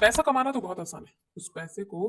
पैसा कमाना तो बहुत आसान है, उस पैसे को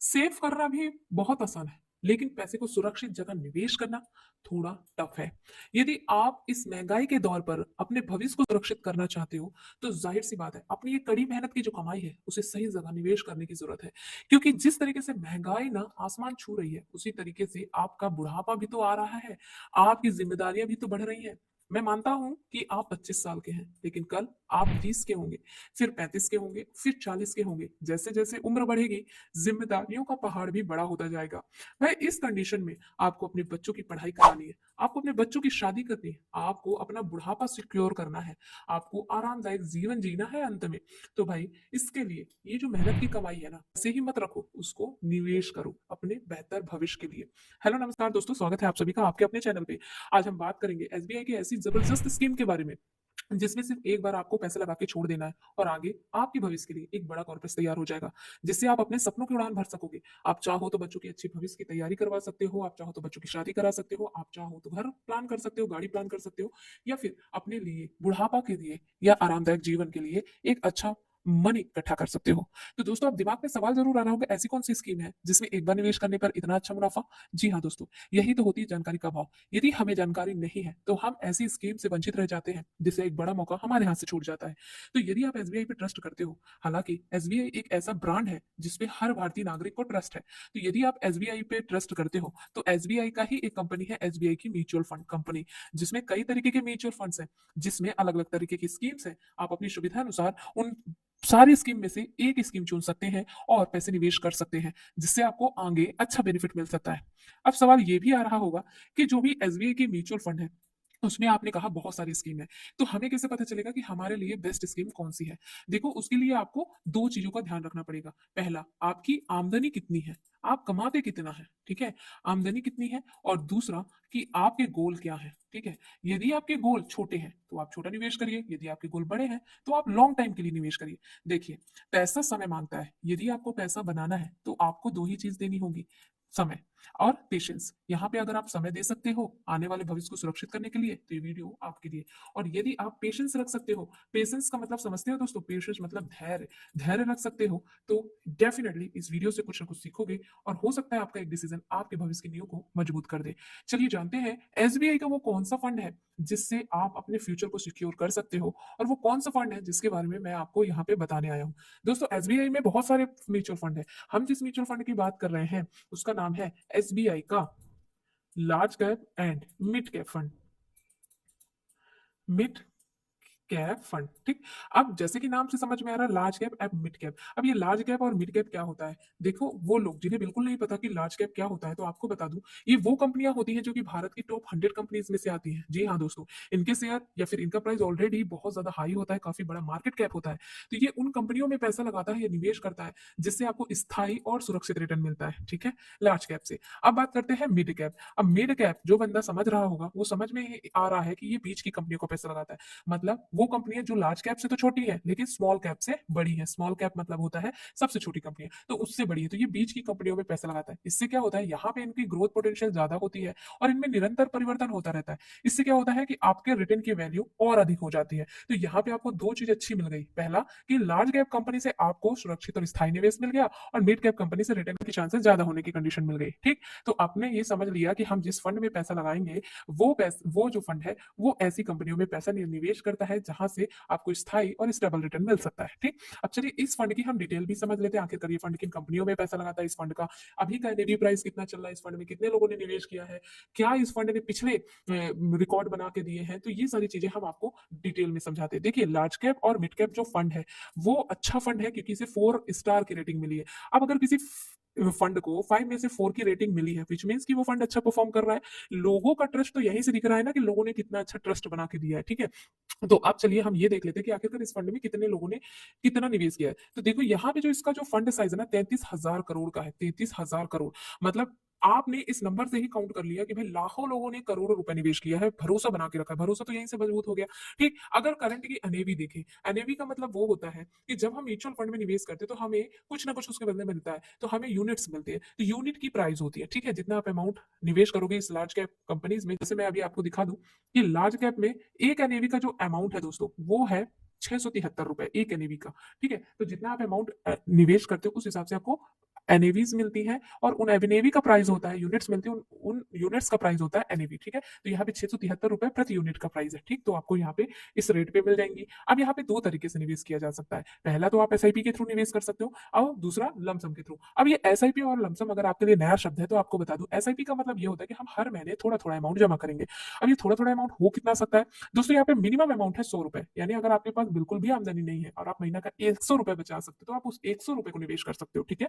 सेव करना भी बहुत आसान है, लेकिन पैसे को सुरक्षित जगह निवेश करना थोड़ा टफ है। यदि आप इस महंगाई के दौर पर अपने भविष्य को सुरक्षित करना चाहते हो, तो जाहिर सी बात है अपनी ये कड़ी मेहनत की जो कमाई है उसे सही जगह निवेश करने की जरूरत है। क्योंकि जिस तरीके से महंगाई ना आसमान छू रही है, उसी तरीके से आपका बुढ़ापा भी तो आ रहा है, आपकी जिम्मेदारियां भी तो बढ़ रही हैं। मैं मानता हूं कि आप 25 साल के हैं, लेकिन कल आप 20 के होंगे, फिर 35 के होंगे, फिर 40 के होंगे। जैसे जैसे उम्र बढ़ेगी, जिम्मेदारियों का पहाड़ भी बड़ा होता जाएगा। भाई इस कंडीशन में आपको अपने बच्चों की पढ़ाई करानी है, आपको अपने बच्चों की शादी करनी है, आपको अपना बुढ़ापा सिक्योर करना है, आपको आरामदायक जीवन जीना है अंत में। तो भाई इसके लिए ये जो मेहनत की कमाई है ना, ऐसे ही मत रखो, उसको निवेश करो अपने बेहतर भविष्य के लिए। हेलो नमस्कार दोस्तों, स्वागत है आप सभी का आपके अपने चैनल पे। आज हम बात करेंगे एसबीआई की ऐसी जबरदस्त स्कीम के बारे में जिसमें सिर्फ एक बार आपको पैसे लगा के छोड़ देना है और आगे आपके भविष्य के लिए एक बड़ा कॉर्पस तैयार हो जाएगा, जिससे आप अपने सपनों की उड़ान भर सकोगे। आप चाहो तो बच्चों की अच्छी भविष्य की तैयारी करवा सकते हो, आप चाहो तो बच्चों की शादी करा सकते हो, आप चाहो तो घर प्लान कर सकते हो, गाड़ी प्लान कर सकते हो, या फिर अपने लिए बुढ़ापा के लिए या आरामदायक जीवन के लिए एक अच्छा मनी इकट्ठा कर सकते हो। तो दोस्तों, अब दिमाग में सवाल जरूर आ रहा होगा, ऐसी कौन सी स्कीम है जिसमें एक बार निवेश करने पर इतना अच्छा मुनाफा? जी हाँ दोस्तों, यही तो होती है जानकारी का भाव। यदि हमें जानकारी नहीं है तो हम ऐसी स्कीम से वंचित रह जाते हैं, जिससे एक बड़ा मौका हमारे हाथ से छूट जाता है। तो यदि आप एसबीआई पे ट्रस्ट करते हो, हालांकि एसबीआई एक ऐसा ब्रांड है जिसपे हर भारतीय नागरिक को ट्रस्ट है, तो यदि आप एसबीआई पे ट्रस्ट करते हो तो एसबीआई का ही एक कंपनी है, एसबीआई की म्यूचुअल फंड कंपनी, जिसमें कई तरीके के म्यूचुअल फंड्स हैं, जिसमें अलग अलग तरीके की स्कीम्स हैं। आप अपनी सुविधा अनुसार उन सारी स्कीम में से एक स्कीम चुन सकते हैं और पैसे निवेश कर सकते हैं, जिससे आपको आगे अच्छा बेनिफिट मिल सकता है। अब सवाल ये भी आ रहा होगा कि जो भी एसबीआई की म्यूचुअल फंड है, उसमें आपने कहा बहुत सारी स्कीम है, तो हमें कैसे पता चलेगा कि हमारे लिए बेस्ट स्कीम कौन सी है? देखो, उसके लिए आपको दो चीजों का ध्यान रखना पड़ेगा। पहला, आपकी आमदनी कितनी है, आप कमाते कितना है, ठीक है, आमदनी कितनी है। और दूसरा, कि आपके गोल क्या है, ठीक है। यदि आपके गोल छोटे हैं तो आप छोटा निवेश करिए, यदि आपके गोल बड़े हैं तो आप लॉन्ग टाइम के लिए निवेश करिए। देखिए, पैसा समय मांगता है, यदि आपको पैसा बनाना है तो आपको दो ही चीज देनी होगी, समय और पेशेंस। यहाँ पे अगर आप समय दे सकते हो आने वाले भविष्य को सुरक्षित करने के लिए, तो ये वीडियो आपके लिए। और यदि आप पेशेंस रख सकते हो, पेशेंस का मतलब समझते हो दोस्तों, पेशेंस मतलब धैर्य, धैर्य रख सकते हो, तो डेफिनेटली इस वीडियो से कुछ ना कुछ सीखोगे और हो सकता है आपका एक डिसीजन आपके भविष्य की नींव को मजबूत कर दे। चलिए जानते हैं एसबीआई का वो कौन सा फंड है जिससे आप अपने फ्यूचर को सिक्योर कर सकते हो, और वो कौन सा फंड है जिसके बारे में मैं आपको यहाँ पे बताने आया हूँ। दोस्तों, एसबीआई में बहुत सारे म्यूचुअल फंड है। हम जिस म्यूचुअल फंड की बात कर रहे हैं उसका नाम है एसबीआई का large cap and mid cap fund, mid cap fund, ठीक। अब जैसे कि नाम से समझ में आ रहा है, large cap and mid cap. अब ये लार्ज कैप और मिड कैप क्या होता है? देखो, वो लोग जिन्हें बिल्कुल नहीं पता कि लार्ज कैप क्या होता है, तो आपको बता दूं, ये वो कंपनियां होती हैं जो कि भारत की टॉप 100 कंपनीज में से आती हैं। जी हाँ दोस्तों, इनके शेयर या फिर इनका प्राइस ऑलरेडी बहुत ज्यादा हाई होता है, काफी बड़ा मार्केट कैप होता है। तो ये उन कंपनियों में पैसा लगाता है या निवेश करता है जिससे आपको स्थायी और सुरक्षित रिटर्न मिलता है, ठीक है, लार्ज कैप से। अब बात करते हैं मिड कैप। अब मिड कैप जो बंदा समझ रहा होगा वो समझ में आ रहा है कि ये बीच की कंपनियों को पैसा लगाता है। मतलब वो कंपनियां जो लार्ज कैप से तो छोटी है लेकिन स्मॉल कैप से बड़ी है। स्मॉल कैप मतलब होता है सबसे छोटी कंपनियां, तो उससे बड़ी है, तो ये बीच की कंपनियों में पैसा लगाता है। इससे क्या होता है, यहाँ पे इनकी ग्रोथ पोटेंशियल ज्यादा होती है और इनमें निरंतर परिवर्तन होता रहता है। इससे क्या होता है कि आपके रिटर्न की वैल्यू और अधिक हो जाती है। तो यहाँ पे आपको दो चीज अच्छी मिल गई। पहला, कि लार्ज कैप कंपनी से आपको सुरक्षित और स्थायी निवेश मिल गया, और मिड कैप कंपनी से रिटर्न की चांसेस ज्यादा होने की कंडीशन मिल गई, ठीक। तो आपने ये समझ लिया कि हम जिस फंड में पैसा लगाएंगे, वो जो फंड है वो ऐसी कंपनियों में पैसा निवेश करता है जहां से आपको स्थायी और स्टेबल रिटर्न मिल सकता है, ठीक। अब चलिए इस फंड की हम डिटेल भी समझ लेते हैं, आखिरकार ये फंड किन कंपनियों में पैसा लगाता है, इस फंड का अभी का एनएवी प्राइस कितना चल रहा है, इस फंड में कितने लोगों ने निवेश किया है, क्या इस फंड ने पिछले रिकॉर्ड बना के दिए हैं। तो ये सारी चीजें हम आपको डिटेल में समझाते हैं। देखिए, लार्ज कैप और मिड कैप जो फंड है वो अच्छा फंड है क्योंकि इसे 4 स्टार की रेटिंग मिली है। अब अगर किसी फंड को 5 में से 4 की रेटिंग मिली है, विच मीन्स कि वो फंड अच्छा परफॉर्म कर रहा है। लोगों का ट्रस्ट तो यहीं से दिख रहा है ना, कि लोगों ने कितना अच्छा ट्रस्ट बना के दिया है, ठीक है। तो अब चलिए हम ये देख लेते हैं कि आखिरकार इस फंड में कितने लोगों ने कितना निवेश किया है। तो देखो, यहाँ पे जो इसका जो फंड साइज है ना, 33,000 करोड़ का है। 33,000 करोड़ मतलब आपने इस नंबर से ही काउंट कर लिया कि भाई लाखों लोगों ने करोड़ों रुपए निवेश किया है, भरोसा बना के रखा है। भरोसा तो यहीं से मजबूत हो गया, ठीक। अगर करंट की एनएवी देखें, एनएवी का मतलब वो होता है कि जब हम म्यूचुअल फंड में निवेश करते हैं तो हमें कुछ ना कुछ उसके बदले में मिलता है, तो हमें यूनिट्स मिलती है। तो यूनिट की प्राइस होती है, ठीक है, जितना आप अमाउंट निवेश करोगे इस लार्ज कैप कंपनीज में। जैसे मैं अभी आपको दिखा दूं कि लार्ज कैप में एक एनएवी का जो अमाउंट है दोस्तों, वो है ₹673 एक एनएवी का, ठीक है? तो जितना आप अमाउंट निवेश करते हो उस हिसाब से आपको एनएवीज़ मिलती हैं और उन एनएवी का प्राइस होता है, यूनिट्स मिलती है, उन यूनिट्स का प्राइस होता है एनएवी, ठीक है? तो यहाँ पे ₹673 प्रति यूनिट का प्राइस है, ठीक? तो आपको यहाँ पे इस रेट पे मिल जाएँगी। अब यहाँ पे 2 तरीके से निवेश किया जा सकता है। पहला तो आप एसआईपी के थ्रू निवेश कर सकते हो और दूसरा लमसम के थ्रू। अब ये एसआईपी और लमसम अगर आपके लिए नया शब्द है तो आपको बता दूँ, एसआईपी का मतलब ये होता है कि हम हर महीने थोड़ा-थोड़ा अमाउंट जमा करेंगे। अब ये थोड़ा-थोड़ा अमाउंट हो कितना सकता है? दोस्तों यहाँ पे मिनिमम अमाउंट है ₹100, यानी अगर आपके पास बिल्कुल भी आमदनी नहीं है और आप महीना का ₹100 बचा सकते हो, तो आप उस ₹100 को निवेश कर सकते हो, ठीक है?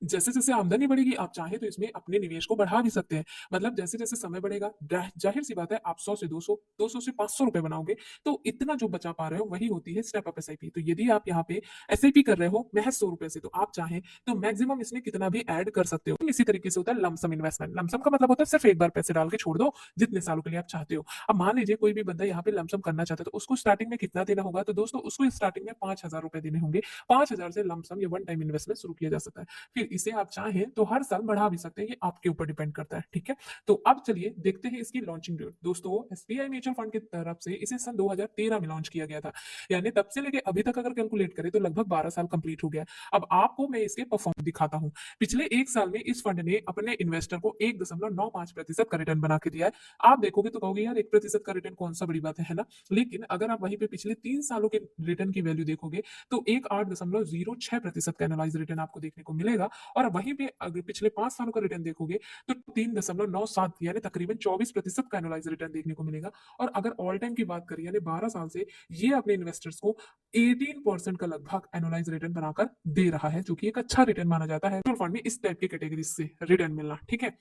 जैसे-जैसे आमदनी बढ़ेगी, आप चाहें तो इसमें अपने निवेश को बढ़ा भी सकते हैं। मतलब जैसे-जैसे समय बढ़ेगा, ज़ाहिर-सी बात है आप 100 से 200, 200 से ₹500 बनाओगे, तो इतना जो बचा पा रहे हो वही होती है स्टेप अप एसआईपी। तो यदि आप यहाँ पे एसआईपी कर रहे हो महज़ ₹100 से, तो आप चाहें तो मैक्सिमम इसमें कितना भी ऐड कर सकते हो। इसी तरीके से होता है लमसम इन्वेस्टमेंट। लमसम का मतलब होता है सिर्फ एक बार पैसे डाल के छोड़ दो, जितने सालों के लिए आप चाहते हो। अब मान लीजिए कोई भी बंदा यहाँ पे लमसम करना चाहता है, तो उसको स्टार्टिंग में कितना देना होगा? तो दोस्तों उसको स्टार्टिंग में ₹5000 देने होंगे। 5000 से लमसम या वन टाइम इन्वेस्टमेंट शुरू किया जा सकता है। फिर इसे आप चाहें तो हर साल बढ़ा भी सकते हैं, ये आपके ऊपर डिपेंड करता है, ठीक है? तो अब चलिए देखते हैं इसकी लॉन्चिंग डेट। दोस्तों एसबीआई म्यूचुअल फंड की तरफ से इसे सन 2013 में लॉन्च किया गया था, यानी तब से लेके अभी तक अगर कैलकुलेट करें तो लगभग 12 साल कंप्लीट हो गया है। अब आपको मैं इसके परफॉर्म दिखाता हूँ। पिछले 1 साल में इस फंड ने अपने इन्वेस्टर को 1.95% का रिटर्न बना के दिया है। आप देखोगे तो कहोगे यार 1% का रिटर्न कौन सा बड़ी बात है ना? लेकिन अगर आप वहीं पे पिछले 3 सालों के रिटर्न की वैल्यू देखोगे तो एक 8.06% का एनालाइज रिटर्न आपको देखने को मिलेगा और वहीं पे अगर पिछले 5 सालों का रिटर्न देखोगे तो 3.97 यानी तकरीबन 24% का एनालाइज रिटर्न देखने को मिलेगा और अगर ऑल टाइम की बात करें यानी 12 साल से ये अपने इन्वेस्टर्स को 18% का लगभग एनालाइज रिटर्न बनाकर दे रहा है, जो कि एक अच्छा रिटर्न माना जाता है म्यूचुअल फंड में इस टाइप की कैटेगरी से रिटर्न मिलना, ठीक है?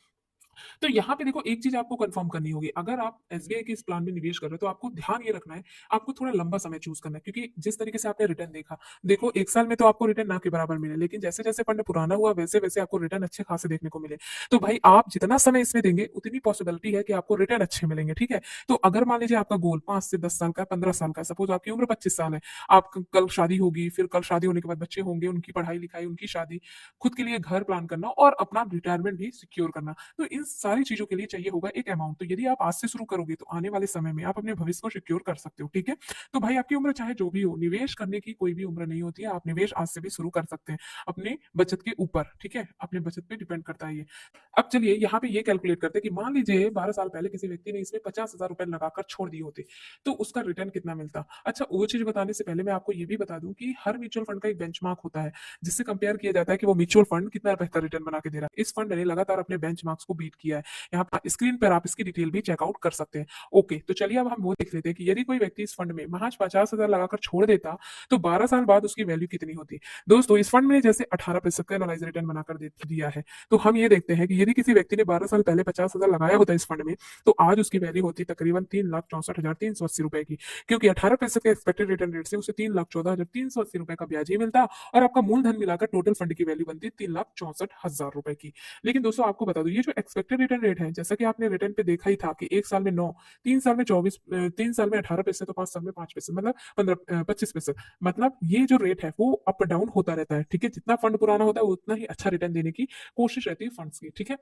तो यहाँ पे देखो एक चीज आपको कंफर्म करनी होगी, अगर आप एसबीआई के इस प्लान में निवेश कर रहे हो तो आपको ध्यान ये रखना है, आपको थोड़ा लंबा समय चूज करना है, क्योंकि जिस तरीके से आपने रिटर्न देखा, देखो 1 साल में तो आपको रिटर्न ना के बराबर मिले, लेकिन जैसे जैसे फंड पुराना हुआ वैसे वैसे आपको रिटर्न अच्छे खासे देखने को मिले। तो भाई आप जितना समय इसमें देंगे उतनी पॉसिबिलिटी है कि आपको रिटर्न अच्छे मिलेंगे, ठीक है? तो अगर मान लीजिए आपका गोल 5 से 10 साल का, 15 साल का, सपोज आपकी उम्र 25 साल है, आप कल शादी होगी, फिर कल शादी होने के बाद बच्चे होंगे, उनकी पढ़ाई लिखाई, उनकी शादी, खुद के लिए घर प्लान करना और अपना रिटायरमेंट भी सिक्योर करना, तो इन सारी चीजों के लिए चाहिए होगा एक अमाउंट। तो यदि आप आज से शुरू करोगे तो आने वाले समय में आप अपने भविष्य को सिक्योर कर सकते हो, ठीक है? तो भाई आपकी उम्र चाहे जो भी हो, निवेश करने की कोई भी उम्र नहीं होती है, आप निवेश आज से भी शुरू कर सकते हैं अपने बचत के ऊपर, ठीक है? अपने बचत पे डिपेंड करता है ये। अब चलिए यहाँ पे ये कैलकुलेट करते हैं कि मान लीजिए 12 साल पहले किसी व्यक्ति ने इसमें ₹50,000 लगाकर छोड़ दिए होते, तो उसका रिटर्न कितना मिलता? अच्छा, वो चीज बताने से पहले मैं आपको ये भी बता दूं कि हर म्यूचुअल फंड का एक बेंचमार्क होता है, जिससे कंपेयर किया जाता है कि वो म्यूचुअल फंड कितना बेहतर रिटर्न बना के दे रहा है। इस फंड ने लगातार अपने बेंचमार्क्स को बीट किया है। यहाँ पर स्क्रीन पर आप इसकी डिटेल भी चेकआउट कर सकते हैं। ओके, तो चलिए अब हम वो देख लेते हैं कि यदि कोई व्यक्ति इस फंड में महज 50,000 लगाकर छोड़ देता, तो 12 साल बाद उसकी वैल्यू कितनी होती? दोस्तों इस फंड में जैसे 18% का एनालाइज रिटर्न बनाकर दिया है, तो हम ये देखते हैं कि यदि किसी व्यक्ति ने 12 साल पहले 50,000 लगाया होता इस फंड में, तो आज उसकी वैल्यू होती तकरीबन 3,64,380 रुपए की, क्योंकि 18% के एक्सपेक्टेड रिटर्न रेट से उसे 3,14,380 रुपए का ब्याज ही मिलता और आपका मूलधन मिलाकर टोटल फंड की वैल्यू बनती 3,64,000 रुपए की। लेकिन दोस्तों आपको बता दूं, ये जो एक्सपेक्टेड रिटर्न रेट है, जैसा कि आपने रिटर्न पे देखा ही था कि 1 साल में 9, 3 साल में 24, 3 साल में 18%, तो 5 साल में 5%, मतलब 25%। मतलब ये जो रेट है वो अप डाउन होता रहता है, ठीक है? जितना फंड पुराना होता है उतना ही अच्छा रिटर्न देने की कोशिश रहती है फंड्स की, ठीक है?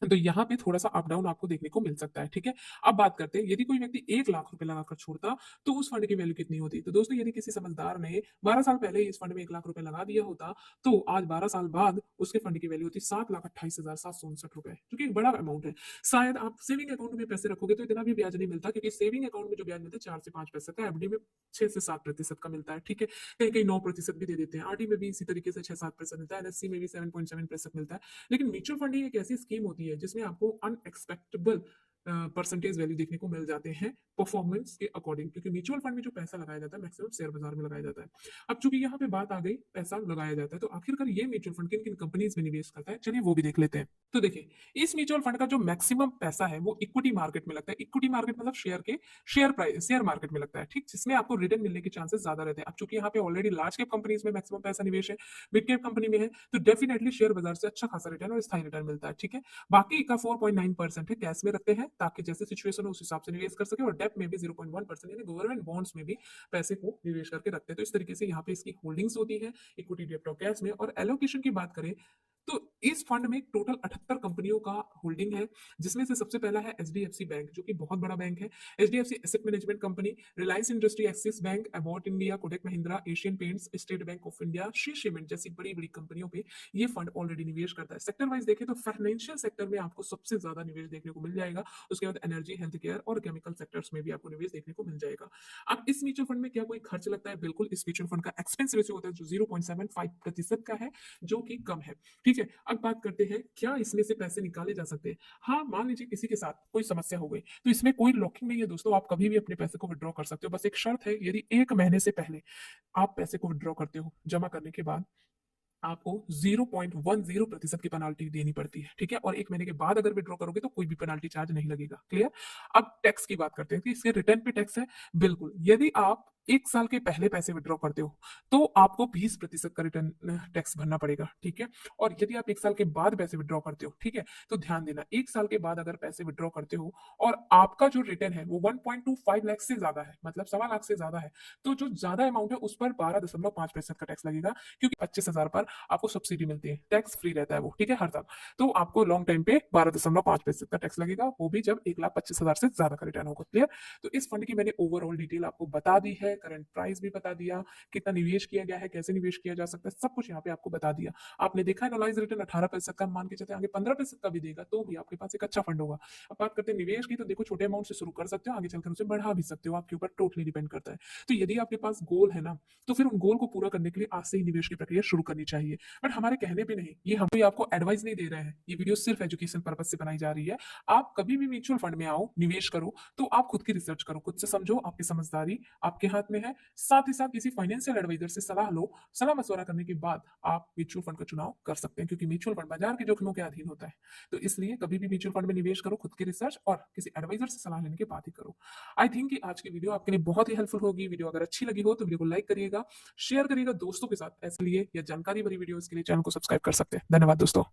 तो यहाँ पे थोड़ा-सा अप डाउन आपको देखने को मिल सकता है, ठीक है? अब बात करते हैं, यदि कोई व्यक्ति 1 लाख रुपए लगाकर छोड़ता, तो उस फंड की वैल्यू कितनी होती? तो दोस्तों यदि किसी समझदार ने 12 साल पहले इस फंड में 1 लाख रुपए लगा दिया होता, तो आज 12 साल बाद उसके फंड की वैल्यू होती 7,28,759 रुपए, जो कि एक बड़ा अमाउंट है। शायद आप सेविंग अकाउंट में पैसे रखोगे तो इतना भी ब्याज नहीं मिलता, क्योंकि सेविंग अकाउंट में जो ब्याज मिलता है 4 से 5% का, एफडी में 6 से 7% का मिलता है, ठीक है? कहीं-कहीं 9% भी दे देते हैं, आरडी में भी इसी तरीके से 6-7% मिलता है, एनएससी में भी 7.7% मिलता है। लेकिन म्यूचुअल फंड ही एक ऐसी स्कीम होती है जिसमें आपको अनएक्सपेक्टेबल परसेंटेज वैल्यू देखने को मिल जाते हैं परफॉर्मेंस के अकॉर्डिंग, क्योंकि म्यूचुअल फंड में जो पैसा लगाया जाता है मैक्सिमम शेयर बाजार में लगाया जाता है। अब चूंकि यहाँ पे बात आ गई पैसा लगाया जाता है, तो आखिरकार ये म्यूचुअल फंड किन किन कंपनीज में निवेश करता है, चलिए वो भी देख लेते हैं। तो देखिए, इस म्यूचुअल फंड का जो मैक्सिमम पैसा है वो इक्विटी मार्केट में लगता है। इक्विटी मार्केट मतलब शेयर के शेयर प्राइस शेयर मार्केट में लगता है, ठीक, जिसमें आपको रिटर्न मिलने के चांसेस ज्यादा रहते हैं। अब चूंकि यहाँ पे ऑलरेडी लार्ज कैप कंपनीज में मैक्सिमम पैसा निवेश है, मिड कैप कंपनी में है, तो डेफिनेटली शेयर बाजार से अच्छा खासा रिटर्न और स्थायी रिटर्न मिलता है, ठीक है? बाकी का 4.9% है कैश में रखते हैं, ताकि जैसे सिचुएशन हो उस हिसाब से निवेश कर सके, और डेप में भी 0.1% यानी गवर्नमेंट बॉन्ड्स में भी पैसे को निवेश करके रखते हैं। तो इस तरीके से यहाँ पे इसकी होल्डिंग्स होती है इक्विटी, डेप्ट और कैश में। और एलोकेशन की बात करें तो इस फंड में टोटल 78 कंपनियों का होल्डिंग है, जिसमें से सबसे पहला है एचडीएफसी बैंक, जो कि बहुत बड़ा बैंक है। HDFC asset management company, Reliance industry, Axis bank, Abbott India, Kotak Mahindra, Asian Paints, State Bank of India, Shree cement जैसी बड़ी बड़ी कंपनियों पे ये फंड ऑलरेडी निवेश करता है। सेक्टर वाइज देखें तो फाइनेंशियल सेक्टर में आपको सबसे ज्यादा निवेश देखने को मिल जाएगा। उसके बाद एनर्जी, हेल्थ केयर और केमिकल सेक्टर्स में भी आपको निवेश देखने को मिल जाएगा। अब इस म्यूचुअल फंड में क्या कोई खर्च लगता है? बिल्कुल। इस म्यूचुअल फंड का एक्सपेंस रेशियो होता है जो 0.75% का है, जो कि कम है। ठीक है, अब बात करते हैं क्या इसमें से पैसे निकाले जा सकते हैं। हाँ, मान लीजिए किसी के साथ कोई समस्या हो गई, तो इसमें कोई लॉकिंग नहीं है दोस्तों, आप कभी भी अपने पैसे को विड्रॉ कर सकते हो। बस एक शर्त है, यदि 1 महीने से पहले आप पैसे को विड्रॉ करते हो, जमा करने के बाद आपको 0.10% की पेनाल्टी देनी पड़ती है। ठीक है, और 1 महीने के बाद अगर विड्रॉ करोगे तो कोई भी पेनाल्टी चार्ज नहीं लगेगा। क्लियर? अब टैक्स की बात करते हैं कि इसके रिटर्न पे टैक्स है। बिल्कुल, यदि आप 1 साल के पहले पैसे विड्रॉ करते हो तो आपको 20% का रिटर्न टैक्स भरना पड़ेगा। ठीक है, और यदि आप 1 साल के बाद पैसे विड्रॉ करते हो, ठीक है, तो ध्यान देना, 1 साल के बाद अगर पैसे विड्रॉ करते हो और आपका जो रिटर्न है वो 1.25 लाख से ज्यादा है, मतलब 1.25 लाख से ज्यादा है, तो जो ज्यादा अमाउंट है उस पर 12.5% का टैक्स लगेगा, क्योंकि 25,000 पर आपको सब्सिडी मिलती है, टैक्स फ्री रहता है वो। ठीक है, हर साल। तो आपको लॉन्ग टाइम पे 12.5% का टैक्स लगेगा, वो भी जब 1,25,000 से ज्यादा का रिटर्न होगा। क्लियर? तो इस फंड की मैंने ओवरऑल डिटेल आपको बता दी है, करंट प्राइस भी बता दिया, कितना निवेश किया गया है, कैसे निवेश किया जा सकता है, सब कुछ यहाँ पे आपको बता दिया। आपने देखा एनालाइज रिटर्न 18% का, मान के चलते आगे 15% का भी देगा, तो भी आपके पास एक अच्छा फंड होगा। अब बात करते हैं निवेश की, तो देखो छोटे अमाउंट से शुरू कर सकते हो, आगे चलकर उसे बढ़ा भी सकते हो, आपके ऊपर टोटली डिपेंड करता है। तो यदि आपके पास गोल है ना, तो फिर उन गोल को पूरा करने के लिए आज से ही निवेश की प्रक्रिया शुरू करनी चाहिए। बट हमारे कहने पे नहीं, ये हम कोई आपको एडवाइस नहीं दे रहे हैं, ये वीडियो सिर्फ एजुकेशन पर्पज से बनाई जा रही है। आप कभी भी म्यूचुअल फंड में आओ, निवेश करो, तो आप खुद की रिसर्च करो, खुद से समझो, आपकी समझदारी आपके हाथ में है। साथ ही साथ किसी फाइनेंशियल एडवाइजर से सलाह लो, सलाह मशवरा करने के बाद आप म्यूचुअल फंड का चुनाव कर सकते हैं, क्योंकि म्यूचुअल फंड बाजार के जोखिमों के अधीन होता है। तो इसलिए कभी भी म्यूचुअल फंड में निवेश करो, खुद की रिसर्च और किसी एडवाइजर से सलाह लेने के बाद ही करो। आई थिंक कि आज की वीडियो आपके लिए बहुत ही हेल्पफुल होगी। वीडियो अगर अच्छी लगी हो तो वीडियो को लाइक करिएगा, शेयर करिएगा दोस्तों के साथ। ऐसे लिए या जानकारी भरी वीडियोस के लिए चैनल को सब्सक्राइब कर सकते हैं। धन्यवाद दोस्तों।